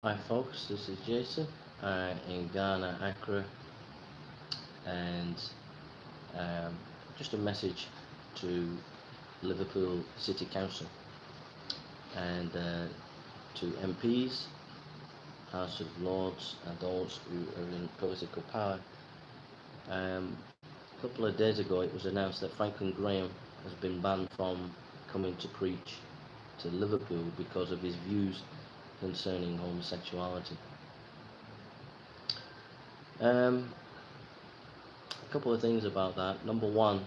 Hi folks, this is Jason in Ghana, Accra, and um, just a message to Liverpool City Council and to MPs, House of Lords, and those who are in political power. A couple of days ago, it was announced that Franklin Graham has been banned from coming to preach to Liverpool because of his views concerning homosexuality. Um, a couple of things about that. Number one,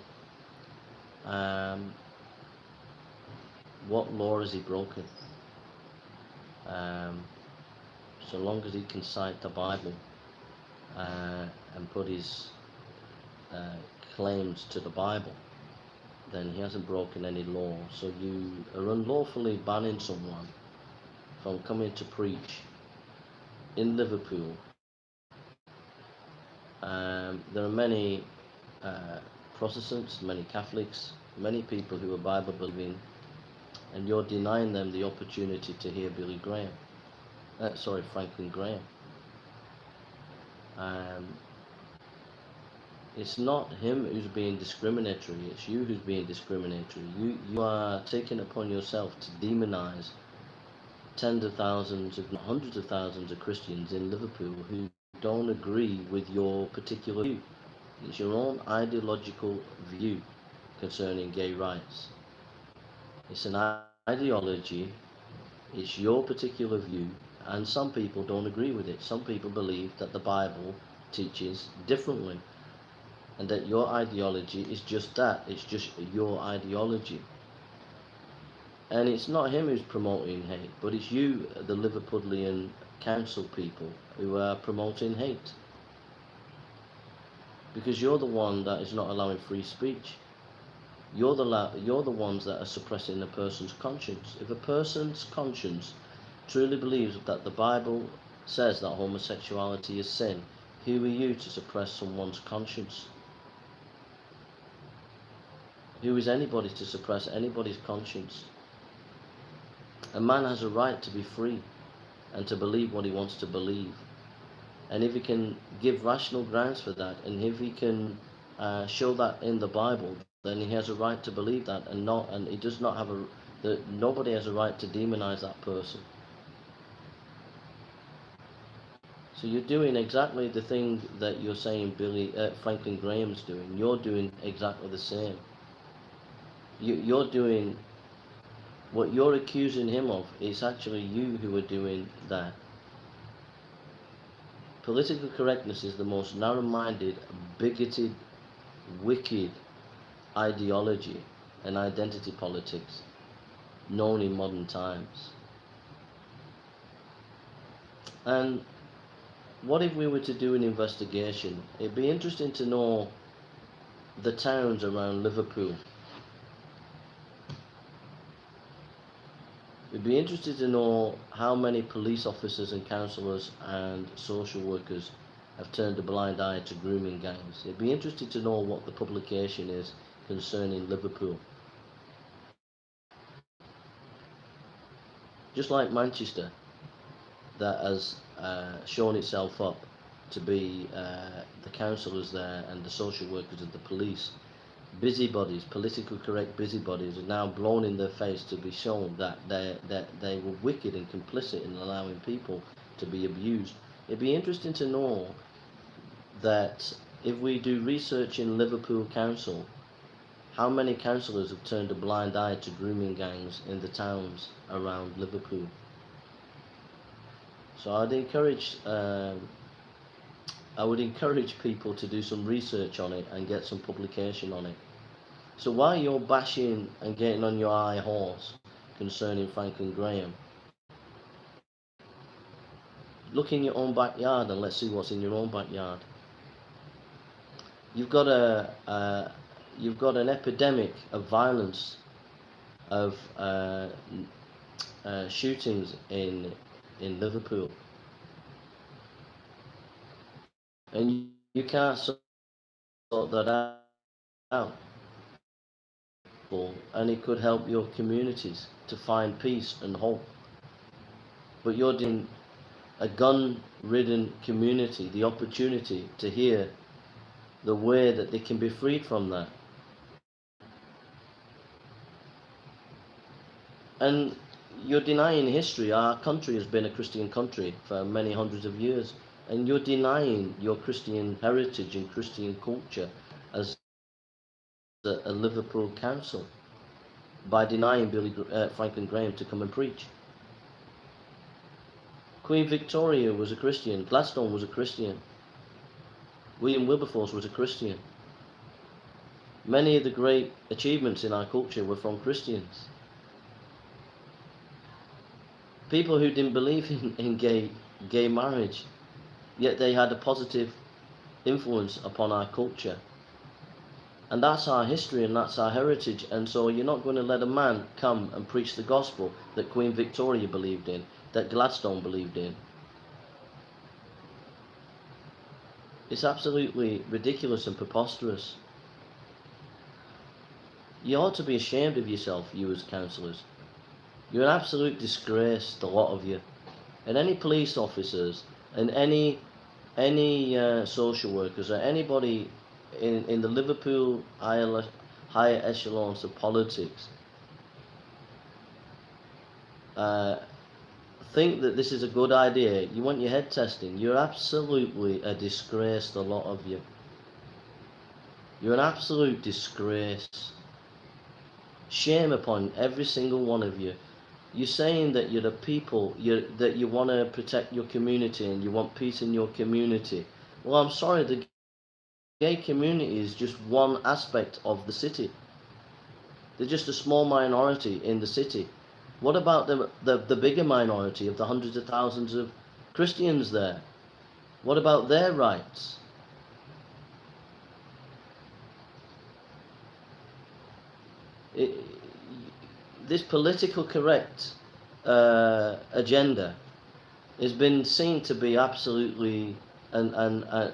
um, what law has he broken? Um, so long as he can cite the Bible and put his uh, claims to the Bible, then he hasn't broken any law. So you are unlawfully banning someone from coming to preach in Liverpool. There are many Protestants, many Catholics, many people who are Bible believing, and you're denying them the opportunity to hear Franklin Graham. Um, it's not him who's being discriminatory, it's you who's being discriminatory. You are taking upon yourself to demonize tens of thousands, if not hundreds of thousands of Christians in Liverpool who don't agree with your particular view. It's your own ideological view concerning gay rights. It's an ideology, it's your particular view, and some people don't agree with it. Some people believe that the Bible teaches differently, and that your ideology is just that, it's just your ideology. And it's not him who's promoting hate, but it's you, the Liverpudlian council people, who are promoting hate. Because you're the one that is not allowing free speech. You're the ones that are suppressing a person's conscience. If a person's conscience truly believes that the Bible says that homosexuality is sin, who are you to suppress someone's conscience? Who is anybody to suppress anybody's conscience? A man has a right to be free and to believe what he wants to believe. And if he can give rational grounds for that, and if he can show that in the Bible, then he has a right to believe that, and he does not have nobody has a right to demonize that person. So you're doing exactly the thing that you're saying Franklin Graham's doing. You're doing exactly the same. You're doing what you're accusing him of. It's actually you who are doing that. Political correctness is the most narrow-minded, bigoted, wicked ideology and identity politics known in modern times. And what if we were to do an investigation? It'd be interesting to know the towns around Liverpool. It'd be interesting to know how many police officers and counsellors and social workers have turned a blind eye to grooming gangs. It'd be interesting to know what the publication is concerning Liverpool. Just like Manchester, that has shown itself up to be the councillors there and the social workers and the police. Busybodies, political correct busybodies, are now blown in their face to be shown that they were wicked and complicit in allowing people to be abused. It'd be interesting to know that if we do research in Liverpool Council, how many councillors have turned a blind eye to grooming gangs in the towns around Liverpool. So I would encourage people to do some research on it and get some publication on it. So while you're bashing and getting on your high horse concerning Franklin Graham, look in your own backyard and let's see what's in your own backyard. You've got you've got an epidemic of violence, of shootings in Liverpool, and you can't sort that out. And it could help your communities to find peace and hope. But you're doing a gun-ridden community the opportunity to hear the way that they can be freed from that. And you're denying history. Our country has been a Christian country for many hundreds of years, and you're denying your Christian heritage and Christian culture as a Liverpool council by denying Franklin Graham to come and preach. Queen Victoria was a Christian. Gladstone was a Christian. William Wilberforce was a Christian. Many of the great achievements in our culture were from Christians. People who didn't believe in gay marriage, yet they had a positive influence upon our culture. And that's our history and that's our heritage. And so you're not going to let a man come and preach the gospel that Queen Victoria believed in, that Gladstone believed in. It's absolutely ridiculous and preposterous. You ought to be ashamed of yourself, you as councillors. You're an absolute disgrace, the lot of you. And any police officers and any social workers or anybody in the Liverpool higher echelons of politics think that this is a good idea. You want your head testing. You're absolutely a disgrace, the lot of you. You're an absolute disgrace. Shame upon every single one of you. You're saying that you're the people, that you want to protect your community and you want peace in your community. Well, I'm sorry, the gay community is just one aspect of the city. They're just a small minority in the city. What about the bigger minority of the hundreds of thousands of Christians there? What about their rights? This political correct agenda has been seen to be absolutely,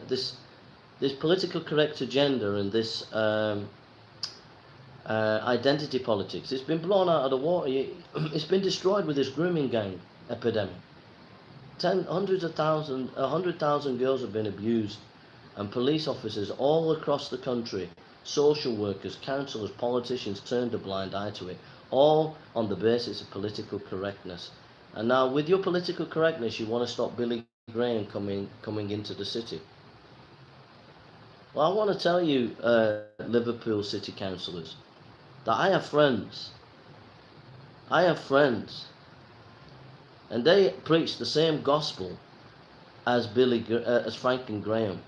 this political correct agenda and this identity politics, it's been blown out of the water. It's been destroyed with this grooming gang epidemic. 100,000 girls have been abused, and police officers all across the country, social workers, councillors, politicians turned a blind eye to it, all on the basis of political correctness. And now with your political correctness you want to stop Billy Graham coming into the city. Well, I want to tell you, Liverpool City Councillors, that I have friends. And they preach the same gospel as Franklin Graham.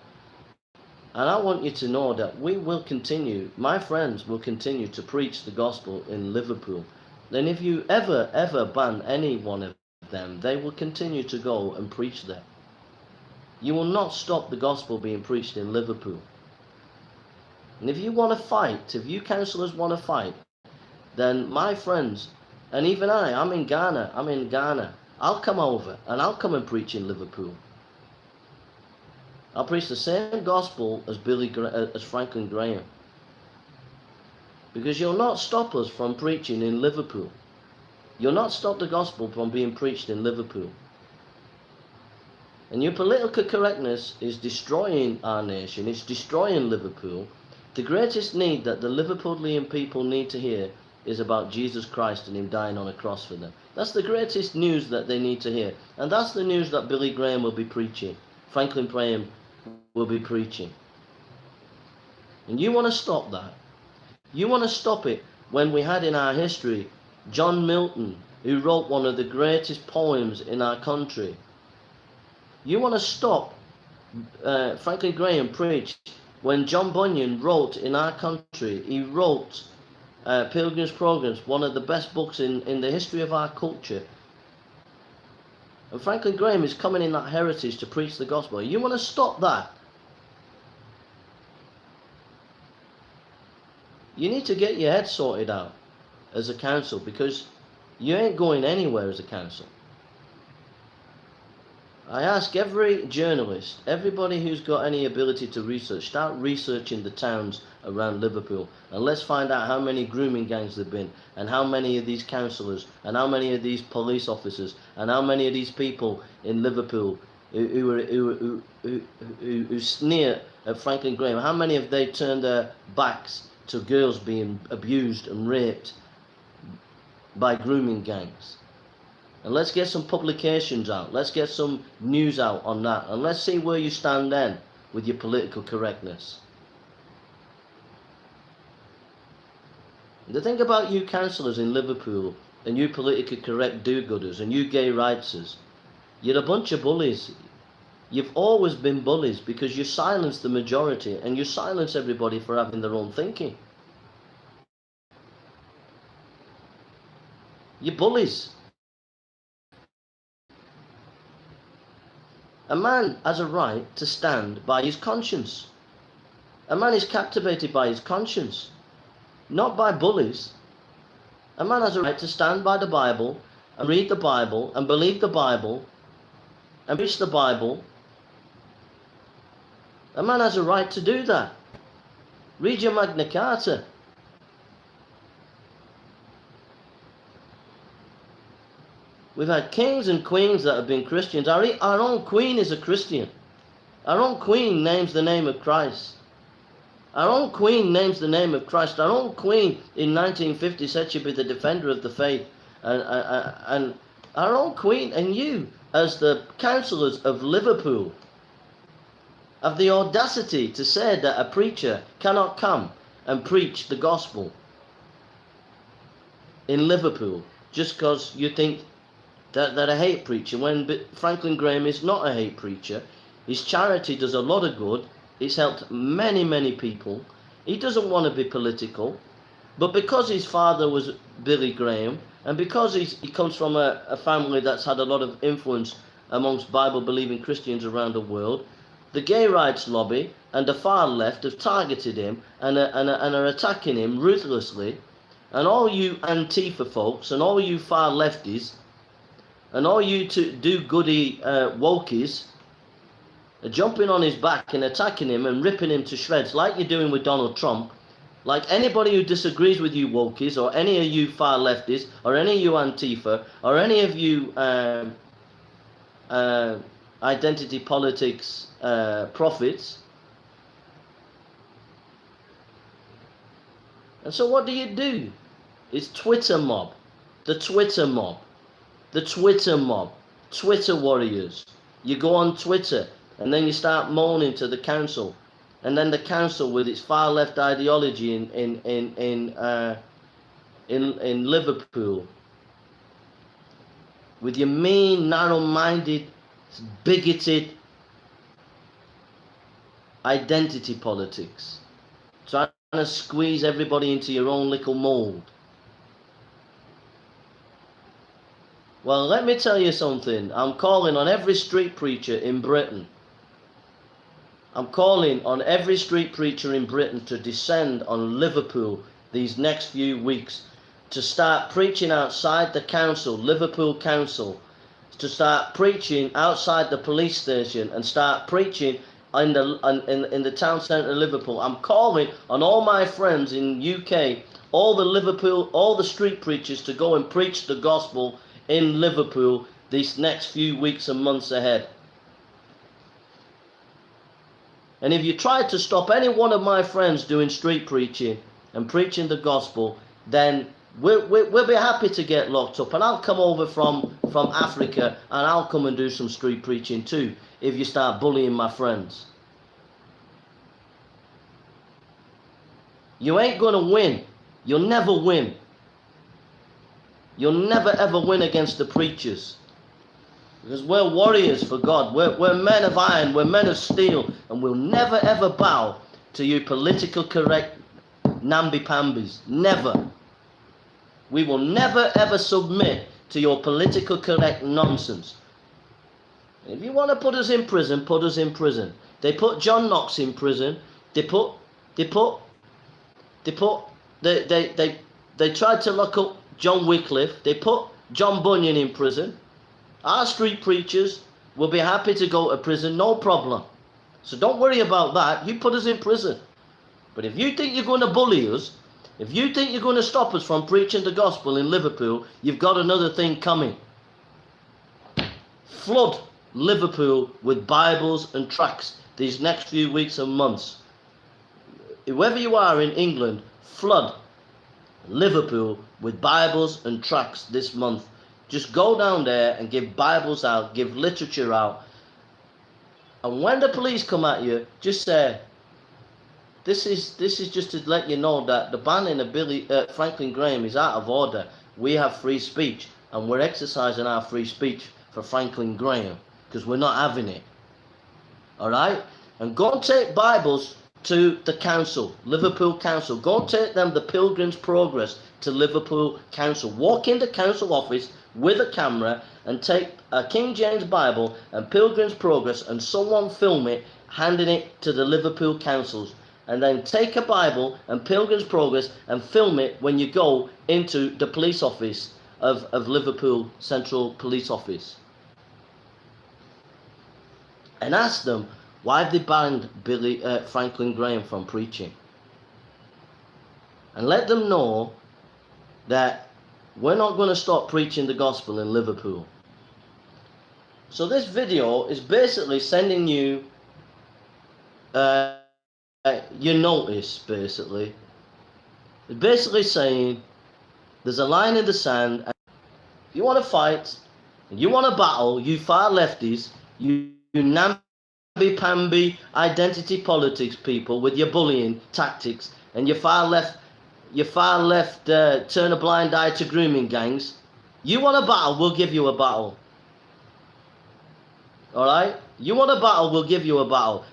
And I want you to know that we will continue, my friends will continue to preach the gospel in Liverpool. And if you ever ban any one of them, they will continue to go and preach there. You will not stop the gospel being preached in Liverpool. And if you want to fight, if you councillors want to fight, then my friends, and even I'm in Ghana, I'll come over and I'll come and preach in Liverpool. I'll preach the same gospel as Franklin Graham. Because you'll not stop us from preaching in Liverpool. You'll not stop the gospel from being preached in Liverpool. And your political correctness is destroying our nation. It's destroying Liverpool. The greatest need that the Liverpudlian people need to hear is about Jesus Christ and him dying on a cross for them. That's the greatest news that they need to hear. And that's the news that Billy Graham will be preaching. Franklin Graham will be preaching. And you want to stop that. You want to stop it when we had in our history John Milton, who wrote one of the greatest poems in our country. You want to stop Franklin Graham preached when John Bunyan wrote in our country. He wrote Pilgrim's Progress, one of the best books in the history of our culture. And Franklin Graham is coming in that heritage to preach the gospel. You want to stop that? You need to get your head sorted out as a council, because you ain't going anywhere as a council. I ask every journalist, everybody who's got any ability to research, start researching the towns around Liverpool, and let's find out how many grooming gangs there have been, and how many of these councillors, and how many of these police officers, and how many of these people in Liverpool who sneer at Franklin Graham, how many have they turned their backs to girls being abused and raped by grooming gangs? And let's get some publications out. Let's get some news out on that. And let's see where you stand then with your political correctness. The thing about you councillors in Liverpool, and you politically correct do-gooders, and you gay rightsers, you're a bunch of bullies. You've always been bullies because you silence the majority and you silence everybody for having their own thinking. You're bullies. A man has a right to stand by his conscience. A man is captivated by his conscience, not by bullies. A man has a right to stand by the Bible and read the Bible and believe the Bible and preach the Bible. A man has a right to do that. Read your Magna Carta. We've had kings and queens that have been Christians. Our own queen is a Christian. Our own queen names the name of Christ. Our own queen names the name of Christ. Our own queen in 1950 said she'd be the defender of the faith. And our own queen, and you, as the councillors of Liverpool, have the audacity to say that a preacher cannot come and preach the gospel in Liverpool just because you think that a hate preacher, when Franklin Graham is not a hate preacher. His charity does a lot of good. It's helped many, many people. He doesn't want to be political, but because his father was Billy Graham, and because he comes from a family that's had a lot of influence amongst Bible-believing Christians around the world, the gay rights lobby and the far left have targeted him and are attacking him ruthlessly. And all you Antifa folks and all you far lefties and all you do-goody wokies are jumping on his back and attacking him and ripping him to shreds like you're doing with Donald Trump. Like anybody who disagrees with you wokies or any of you far lefties or any of you Antifa or any of you identity politics prophets. And so what do? It's Twitter mob. The Twitter mob. The Twitter mob. Twitter warriors. You go on Twitter and then you start moaning to the council. And then the council with its far left ideology in Liverpool, with your mean, narrow-minded, bigoted identity politics, trying to squeeze everybody into your own little mold. Well, let me tell you something. I'm calling on every street preacher in Britain. I'm calling on every street preacher in Britain to descend on Liverpool these next few weeks, to start preaching outside the council, Liverpool Council, to start preaching outside the police station and start preaching in the town centre of Liverpool. I'm calling on all my friends in UK, all the Liverpool, all the street preachers to go and preach the gospel in Liverpool these next few weeks and months ahead. And if you try to stop any one of my friends doing street preaching and preaching the gospel, then we'll be happy to get locked up. And I'll come over from Africa and I'll come and do some street preaching too, if you start bullying my friends. You ain't going to win. You'll never win. You'll never ever win against the preachers. Because we're warriors for God. We're men of iron. We're men of steel. And we'll never ever bow to you political correct namby-pambies. Never. We will never ever submit to your political correct nonsense. If you want to put us in prison, put us in prison. They put John Knox in prison. They tried to lock up John Wycliffe. They put John Bunyan in prison. Our street preachers We'll be happy to go to prison, no problem. So don't worry about that. You put us in prison. But if you think you're going to bully us, if you think you're going to stop us from preaching the gospel in Liverpool, you've got another thing coming. Flood Liverpool with Bibles and tracts these next few weeks and months. Whoever you are in England, flood Liverpool with Bibles and tracts this month. Just go down there and give Bibles out, give literature out. And when the police come at you, just say, this is just to let you know that the banning of Franklin Graham is out of order. We have free speech, and we're exercising our free speech for Franklin Graham, because we're not having it. Alright? And go and take Bibles to the council, Liverpool Council. Go and take them the Pilgrim's Progress to Liverpool Council. Walk in the council office with a camera and take a King James Bible and Pilgrim's Progress, and someone film it, handing it to the Liverpool councils. And then take a Bible and Pilgrim's Progress and film it when you go into the police office of Liverpool Central Police Office. And ask them, why have they banned Franklin Graham from preaching? And let them know that we're not going to stop preaching the gospel in Liverpool. So this video is basically sending you your notice, basically. It's basically saying there's a line in the sand, and if you want to fight, and you want to battle, you far lefties, you namby-pamby identity politics people with your bullying tactics, and your far left turn a blind eye to grooming gangs. You want a battle, we'll give you a battle. Alright? You want a battle, we'll give you a battle.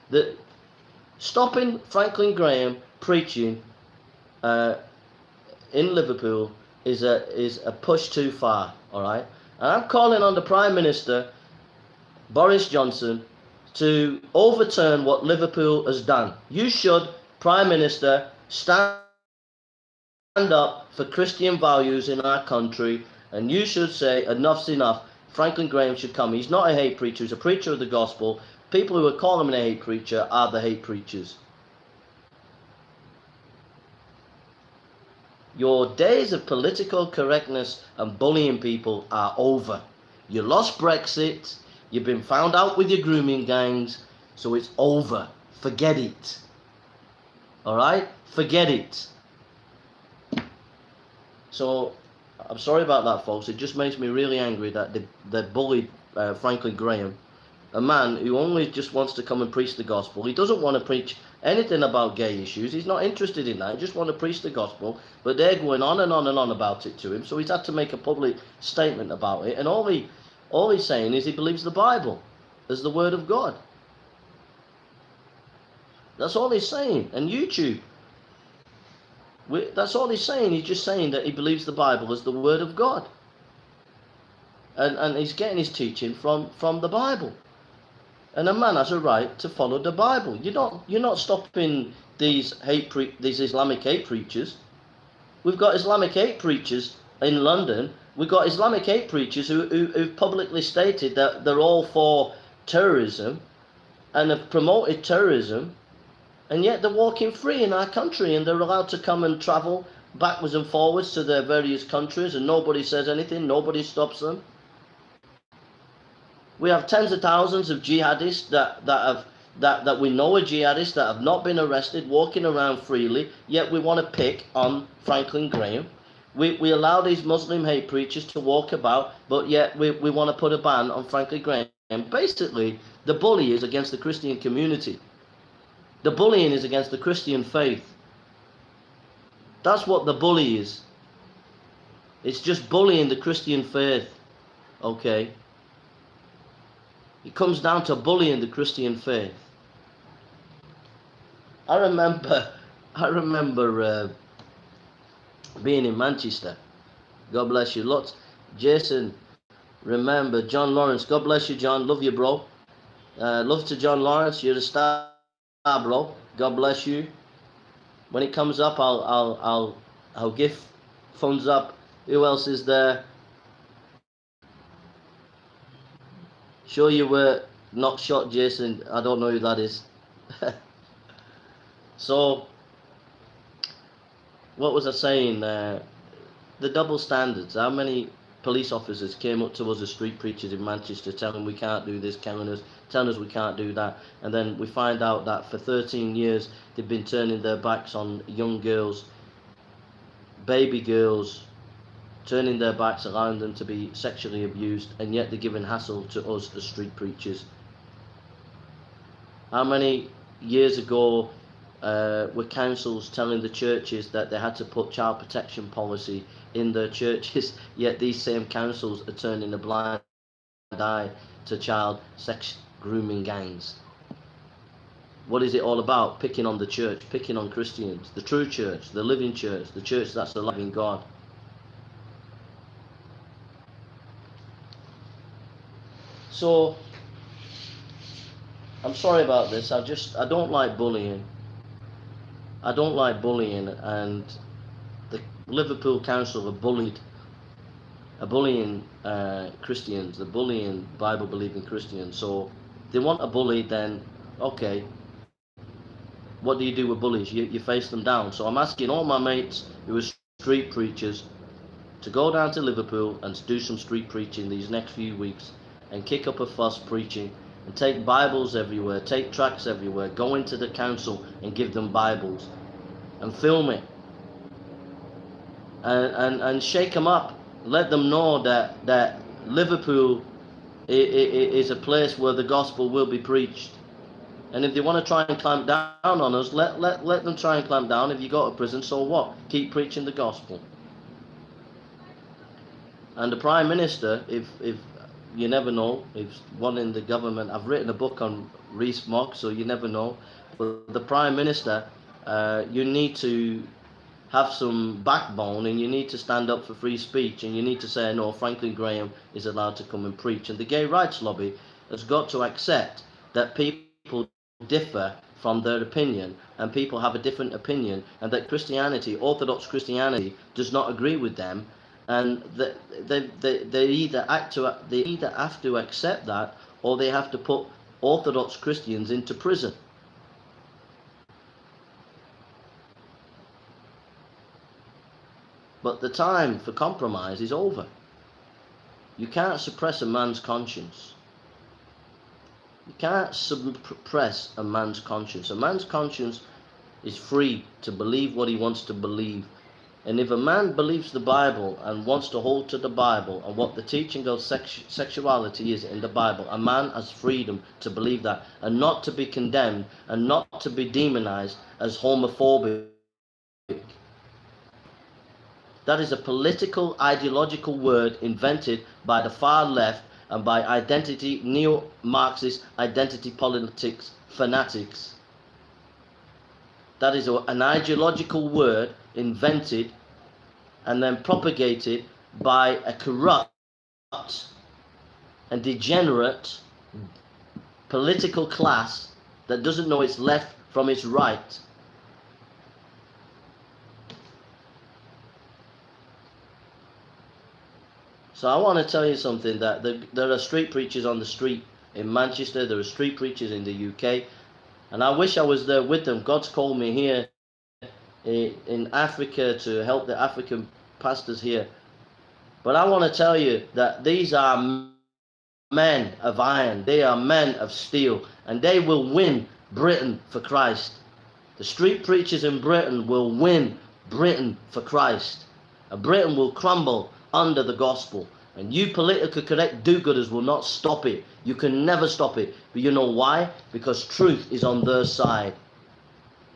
Stopping Franklin Graham preaching in Liverpool is a push too far, alright? And I'm calling on the Prime Minister, Boris Johnson, to overturn what Liverpool has done. You should, Prime Minister, stand up for Christian values in our country, and you should say enough's enough. Franklin Graham should come. He's not a hate preacher, he's a preacher of the gospel. People who are calling him a hate preacher are the hate preachers. Your days of political correctness and bullying people are over. You lost Brexit, you've been found out with your grooming gangs, so it's over. Forget it. Alright? Forget it. So, I'm sorry about that, folks. It just makes me really angry that they bullied Franklin Graham, a man who only just wants to come and preach the gospel. He doesn't want to preach anything about gay issues. He's not interested in that. He just wants to preach the gospel. But they're going on and on and on about it to him. So he's had to make a public statement about it. And all he's saying is he believes the Bible as the word of God. That's all he's saying. And YouTube. That's all he's saying. He's just saying that he believes the Bible as the word of God. And he's getting his teaching from the Bible. And a man has a right to follow the Bible. You're not stopping these Islamic hate preachers. We've got Islamic hate preachers in London. We've got Islamic hate preachers who've publicly stated that they're all for terrorism and have promoted terrorism, and yet they're walking free in our country, and they're allowed to come and travel backwards and forwards to their various countries, and nobody says anything, nobody stops them. We have tens of thousands of jihadists that we know are jihadists that have not been arrested, walking around freely, yet we want to pick on Franklin Graham. We allow these Muslim hate preachers to walk about, but yet we want to put a ban on Franklin Graham. And basically, the bully is against the Christian community. The bullying is against the Christian faith. That's what the bully is. It's just bullying the Christian faith. Okay? It comes down to bullying the Christian faith. I remember being in Manchester. God bless you. Lots. Jason, remember John Lawrence. God bless you, John. Love you, bro. Love to John Lawrence. You're a star, bro. God bless you. When it comes up, I'll give thumbs up. Who else is there? Sure you were not shot, Jason. I don't know who that is. So, what was I saying? The double standards. How many police officers came up to us as street preachers in Manchester telling we can't do this, telling us we can't do that, and then we find out that for 13 years they've been turning their backs on young girls, baby girls, turning their backs, allowing them to be sexually abused, and yet they're giving hassle to us as street preachers. How many years ago were councils telling the churches that they had to put child protection policy in their churches, yet these same councils are turning a blind eye to child sex grooming gangs? What is it all about? Picking on the church, picking on Christians, the true church, the living church, the church that's alive in God. So, I'm sorry about this. I don't like bullying. I don't like bullying, and the Liverpool Council are bullying Christians, they're bullying Bible-believing Christians. So, if they want a bully, then okay. What do you do with bullies? You face them down. So I'm asking all my mates who are street preachers to go down to Liverpool and do some street preaching these next few weeks and kick up a fuss preaching and take Bibles everywhere, take tracts everywhere, go into the council and give them Bibles and film it and shake them up. Let them know that Liverpool is a place where the gospel will be preached. And if they want to try and clamp down on us, let them try and clamp down. If you go to prison, so what? Keep preaching the gospel. And the Prime Minister, if you never know, if one in the government, I've written a book on Rees-Mogg, so you never know. But the Prime Minister, you need to have some backbone, and you need to stand up for free speech, and you need to say, no, Franklin Graham is allowed to come and preach. And the gay rights lobby has got to accept that people differ from their opinion, and people have a different opinion, and that Christianity, Orthodox Christianity, does not agree with them, and they either have to accept that, or they have to put Orthodox Christians into prison. But the time for compromise is over. You can't suppress a man's conscience. You can't suppress a man's conscience. A man's conscience is free to believe what he wants to believe. And if a man believes the Bible and wants to hold to the Bible and what the teaching of sexuality is in the Bible, a man has freedom to believe that and not to be condemned and not to be demonized as homophobic. That is a political, ideological word invented by the far left and by neo-Marxist identity politics fanatics. That is an ideological word invented and then propagated by a corrupt and degenerate political class that doesn't know its left from its right. So I want to tell you something, that there are street preachers on the street in Manchester, there are street preachers in the UK, and I wish I was there with them. God's called me here in Africa to help the African pastors here. But I want to tell you that these are men of iron, they are men of steel, and they will win Britain for Christ. The street preachers in Britain will win Britain for Christ, and Britain will crumble under the gospel. And you politically correct do-gooders will not stop it. You can never stop it. But you know why? Because truth is on their side.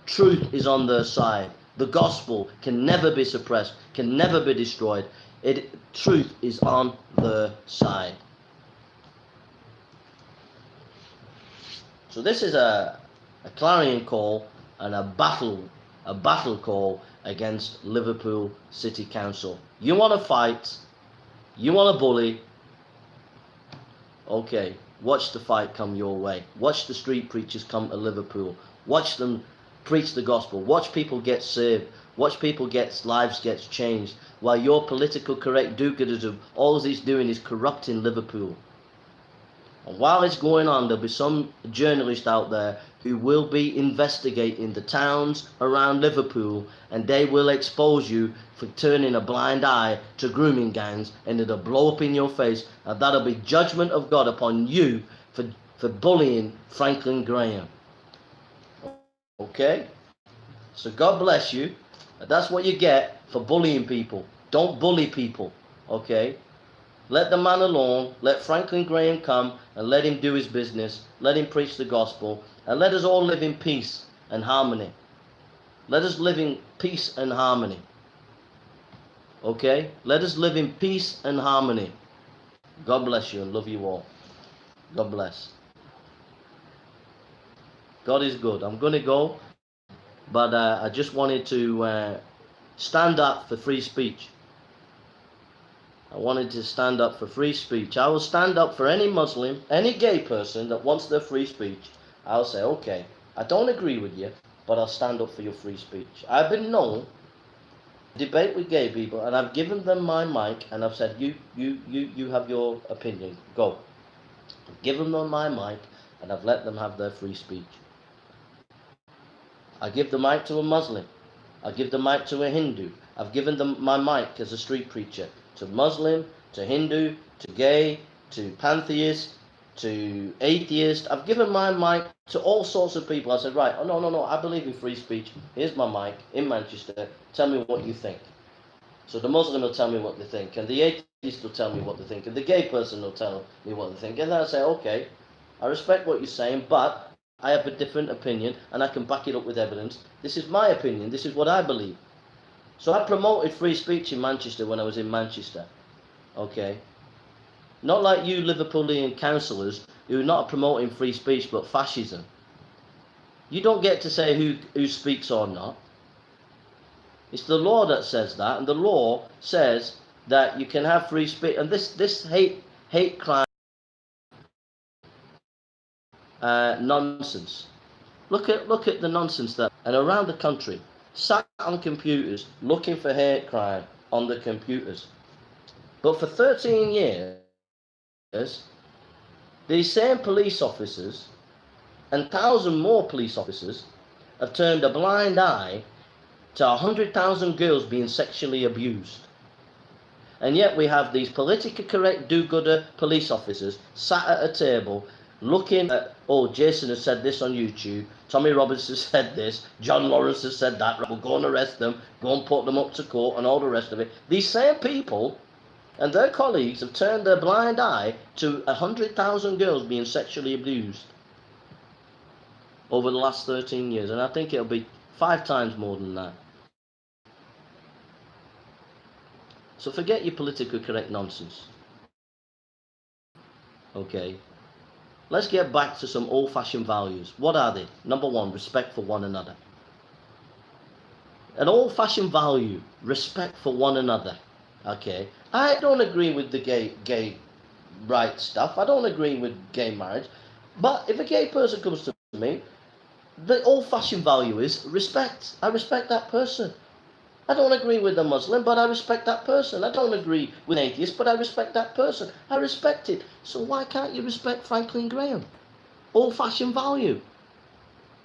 Truth is on their side. The gospel can never be suppressed, can never be destroyed. Truth is on their side. So this is a clarion call and a battle call against Liverpool City Council. You want to fight, you want to bully, okay, watch the fight come your way. Watch the street preachers come to Liverpool. Watch them preach the gospel. Watch people get saved. Watch people lives get changed. While your political correct do-gooders of all he's doing is corrupting Liverpool. And while it's going on, there'll be some journalist out there who will be investigating the towns around Liverpool, and they will expose you for turning a blind eye to grooming gangs, and it'll blow up in your face, and that'll be judgment of God upon you for bullying Franklin Graham. Okay? So God bless you. That's what you get for bullying people. Don't bully people. Okay? Let the man alone. Let Franklin Graham come and let him do his business. Let him preach the gospel. And let us all live in peace and harmony. Let us live in peace and harmony. Okay? Let us live in peace and harmony. God bless you and love you all. God bless. God is good. I'm going to go. But I just wanted to stand up for free speech. I wanted to stand up for free speech. I will stand up for any Muslim, any gay person that wants their free speech. I'll say, okay, I don't agree with you, but I'll stand up for your free speech. I've been known to debate with gay people, and I've given them my mic, and I've said, you have your opinion, go. I've given them my mic, and I've let them have their free speech. I give the mic to a Muslim. I give the mic to a Hindu. I've given them my mic as a street preacher to Muslim, to Hindu, to gay, to pantheist, to atheist. I've given my mic to all sorts of people. I said, right, oh, no, I believe in free speech. Here's my mic in Manchester. Tell me what you think. So the Muslim will tell me what they think, and the atheist will tell me what they think, and the gay person will tell me what they think. And then I say, okay, I respect what you're saying, but I have a different opinion, and I can back it up with evidence. This is my opinion. This is what I believe. So I promoted free speech in Manchester when I was in Manchester. Okay? Not like you Liverpoolian councillors who are not promoting free speech but fascism. You don't get to say who speaks or not. It's the law that says that, and the law says that you can have free speech. And this hate crime nonsense. Look at the nonsense that, and around the country, sat on computers looking for hate crime on the computers. But for 13 years, these same police officers and 1,000 more police officers have turned a blind eye to 100,000 girls being sexually abused. And yet we have these politically correct do-gooder police officers sat at a table looking at, oh, Jason has said this on YouTube, Tommy Robbins has said this, John Lawrence has said that, we'll go and arrest them, go and put them up to court and all the rest of it. These same people and their colleagues have turned their blind eye to 100,000 girls being sexually abused over the last 13 years, and I think it'll be 5 times more than that. So forget your politically correct nonsense. Okay? Let's get back to some old-fashioned values. What are they? Number 1, respect for one another. An old-fashioned value, respect for one another. Okay? I don't agree with the gay rights stuff. I don't agree with gay marriage. But if a gay person comes to me, the old-fashioned value is respect. I respect that person. I don't agree with a Muslim, but I respect that person. I don't agree with an atheist, but I respect that person. I respect it. So why can't you respect Franklin Graham? Old-fashioned value.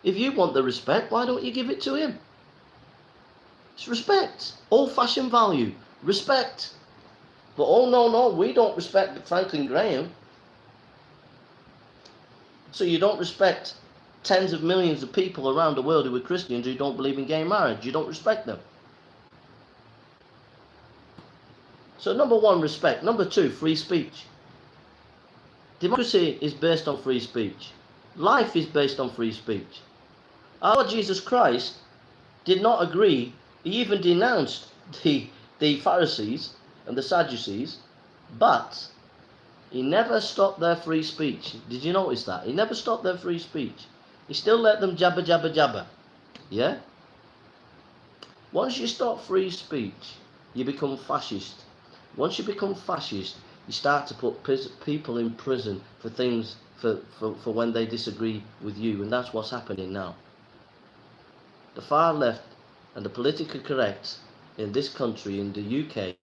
If you want the respect, why don't you give it to him? It's respect. Old-fashioned value. Respect. But oh no, we don't respect Franklin Graham. So you don't respect tens of millions of people around the world who are Christians who don't believe in gay marriage. You don't respect them. So number 1, respect. Number 2, free speech. Democracy is based on free speech. Life is based on free speech. Our Lord Jesus Christ did not agree. He even denounced the Pharisees and the Sadducees, but he never stopped their free speech. Did you notice that? He never stopped their free speech. He still let them jabber, jabber, jabber. Yeah? Once you stop free speech, you become fascist. Once you become fascist, you start to put people in prison for things, for when they disagree with you, and that's what's happening now. The far left and the politically correct in this country, in the UK,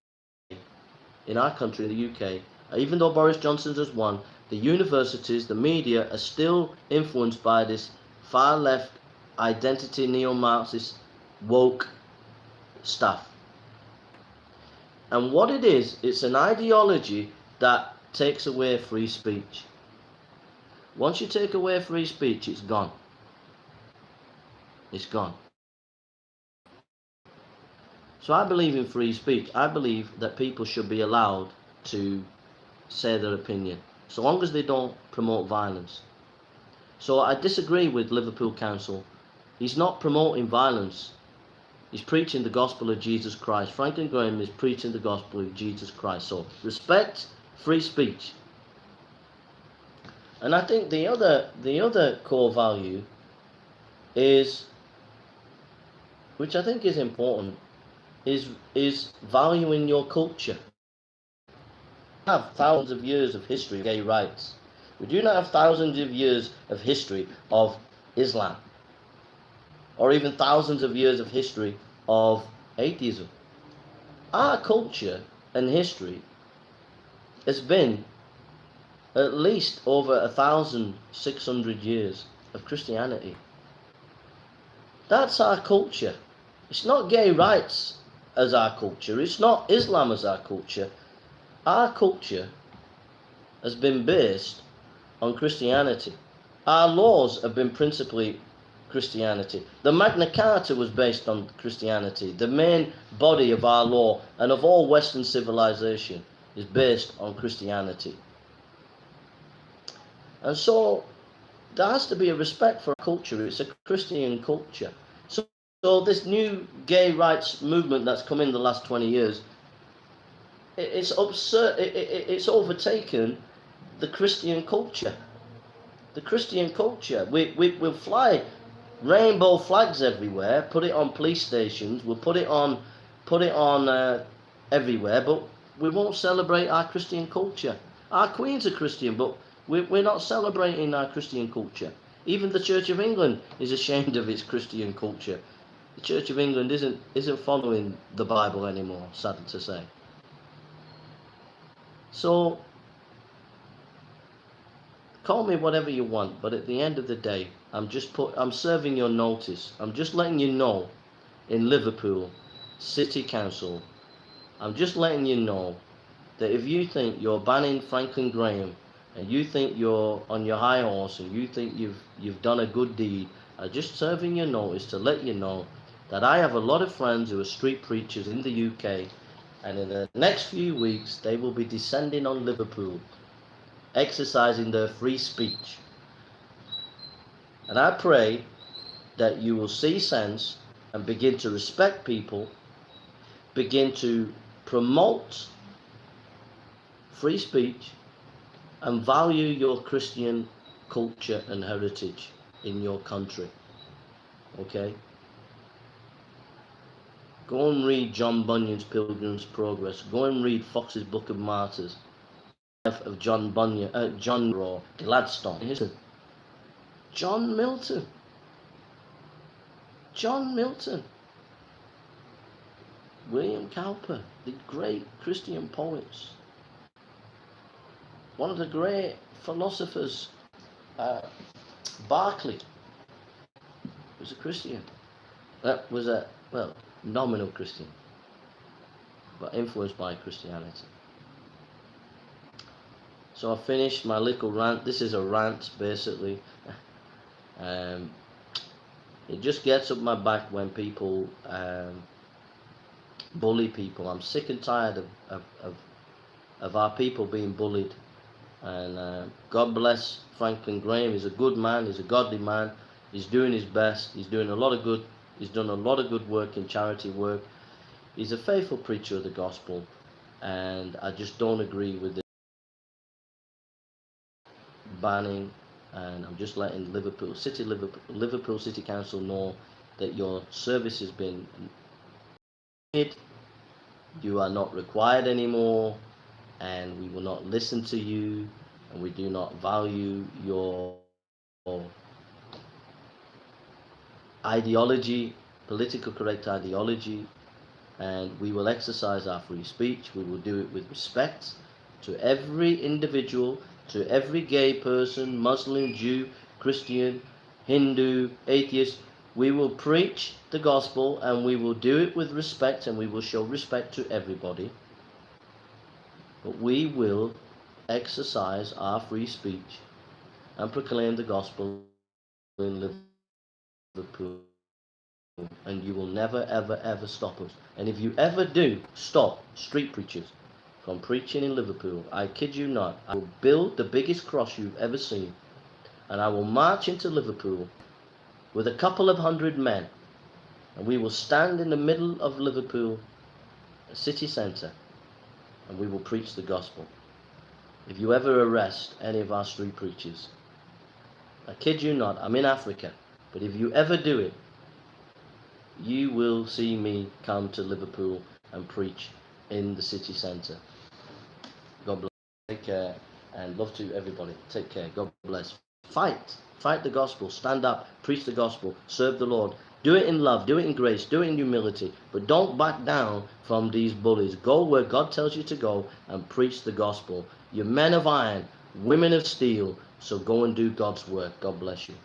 in our country, in the UK, even though Boris Johnson has won, the universities, the media are still influenced by this far left identity neo-Marxist woke stuff. And what it is, it's an ideology that takes away free speech. Once you take away free speech, it's gone. It's gone. So I believe in free speech. I believe that people should be allowed to say their opinion, so long as they don't promote violence. So I disagree with Liverpool Council. He's not promoting violence. He's preaching the gospel of Jesus Christ. Franklin Graham is preaching the gospel of Jesus Christ. So respect free speech. And I think the other core value is, which I think is important, is valuing your culture. We have thousands of years of history of gay rights. We do not have thousands of years of history of Islam, or even thousands of years of history of atheism. Our culture and history has been at least over 1,600 years of Christianity. That's our culture. It's not gay rights as our culture. It's not Islam as our culture. Our culture has been based on Christianity. Our laws have been principally Christianity. The Magna Carta was based on Christianity. The main body of our law and of all Western civilization is based on Christianity. And so there has to be a respect for culture. It's a Christian culture. So this new gay rights movement that's come in the last 20 years, it's absurd. It's overtaken the Christian culture. The Christian culture. We'll fly rainbow flags everywhere, put it on police stations, we'll put it on everywhere, but we won't celebrate our Christian culture. Our Queen's a Christian, but we're not celebrating our Christian culture. Even the Church of England is ashamed of its Christian culture. The Church of England isn't following the Bible anymore, sadly to say. So call me whatever you want, but at the end of the day, I'm serving your notice. I'm just letting you know, in Liverpool City Council, I'm just letting you know that if you think you're banning Franklin Graham, and you think you're on your high horse, and you think you've done a good deed, I'm just serving your notice to let you know that I have a lot of friends who are street preachers in the UK, and in the next few weeks they will be descending on Liverpool, exercising their free speech. And I pray that you will see sense and begin to respect people, begin to promote free speech, and value your Christian culture and heritage in your country. Okay? Go and read John Bunyan's Pilgrim's Progress. Go and read Fox's Book of Martyrs. Of John Bunyan, John Raw, Gladstone. John Milton. William Cowper, the great Christian poets. One of the great philosophers, Berkeley, was a Christian. That was nominal Christian, but influenced by Christianity. So I finished my little rant. This is a rant, basically. It just gets up my back when people bully people. I'm sick and tired of our people being bullied. And God bless Franklin Graham. He's a good man. He's a godly man. He's doing his best. He's doing a lot of good. He's done a lot of good work in charity work. He's a faithful preacher of the gospel, and I just don't agree with the banning. And I'm just letting Liverpool City Council know that your service has been made. You are not required anymore, and we will not listen to you, and we do not value your ideology, political correct ideology, and we will exercise our free speech. We will do it with respect to every individual, To every gay person, Muslim, Jew, Christian, Hindu, atheist, we will preach the gospel, and we will do it with respect, and we will show respect to everybody. But we will exercise our free speech and proclaim the gospel in Liverpool. And you will never, ever, ever stop us. And if you ever do stop street preachers from preaching in Liverpool, I kid you not, I will build the biggest cross you've ever seen, and I will march into Liverpool with a couple of hundred men, and we will stand in the middle of Liverpool city centre, and we will preach the gospel. If you ever arrest any of our street preachers, I kid you not, I'm in Africa, but if you ever do it, you will see me come to Liverpool and preach in the city centre. God bless. Take care, and love to everybody. Take care. God bless. Fight the gospel. Stand up. Preach the gospel. Serve the Lord. Do it in love. Do it in grace. Do it in humility. But don't back down from these bullies. Go where God tells you to go and preach the gospel. You're men of iron, women of steel. So go and do God's work. God bless you.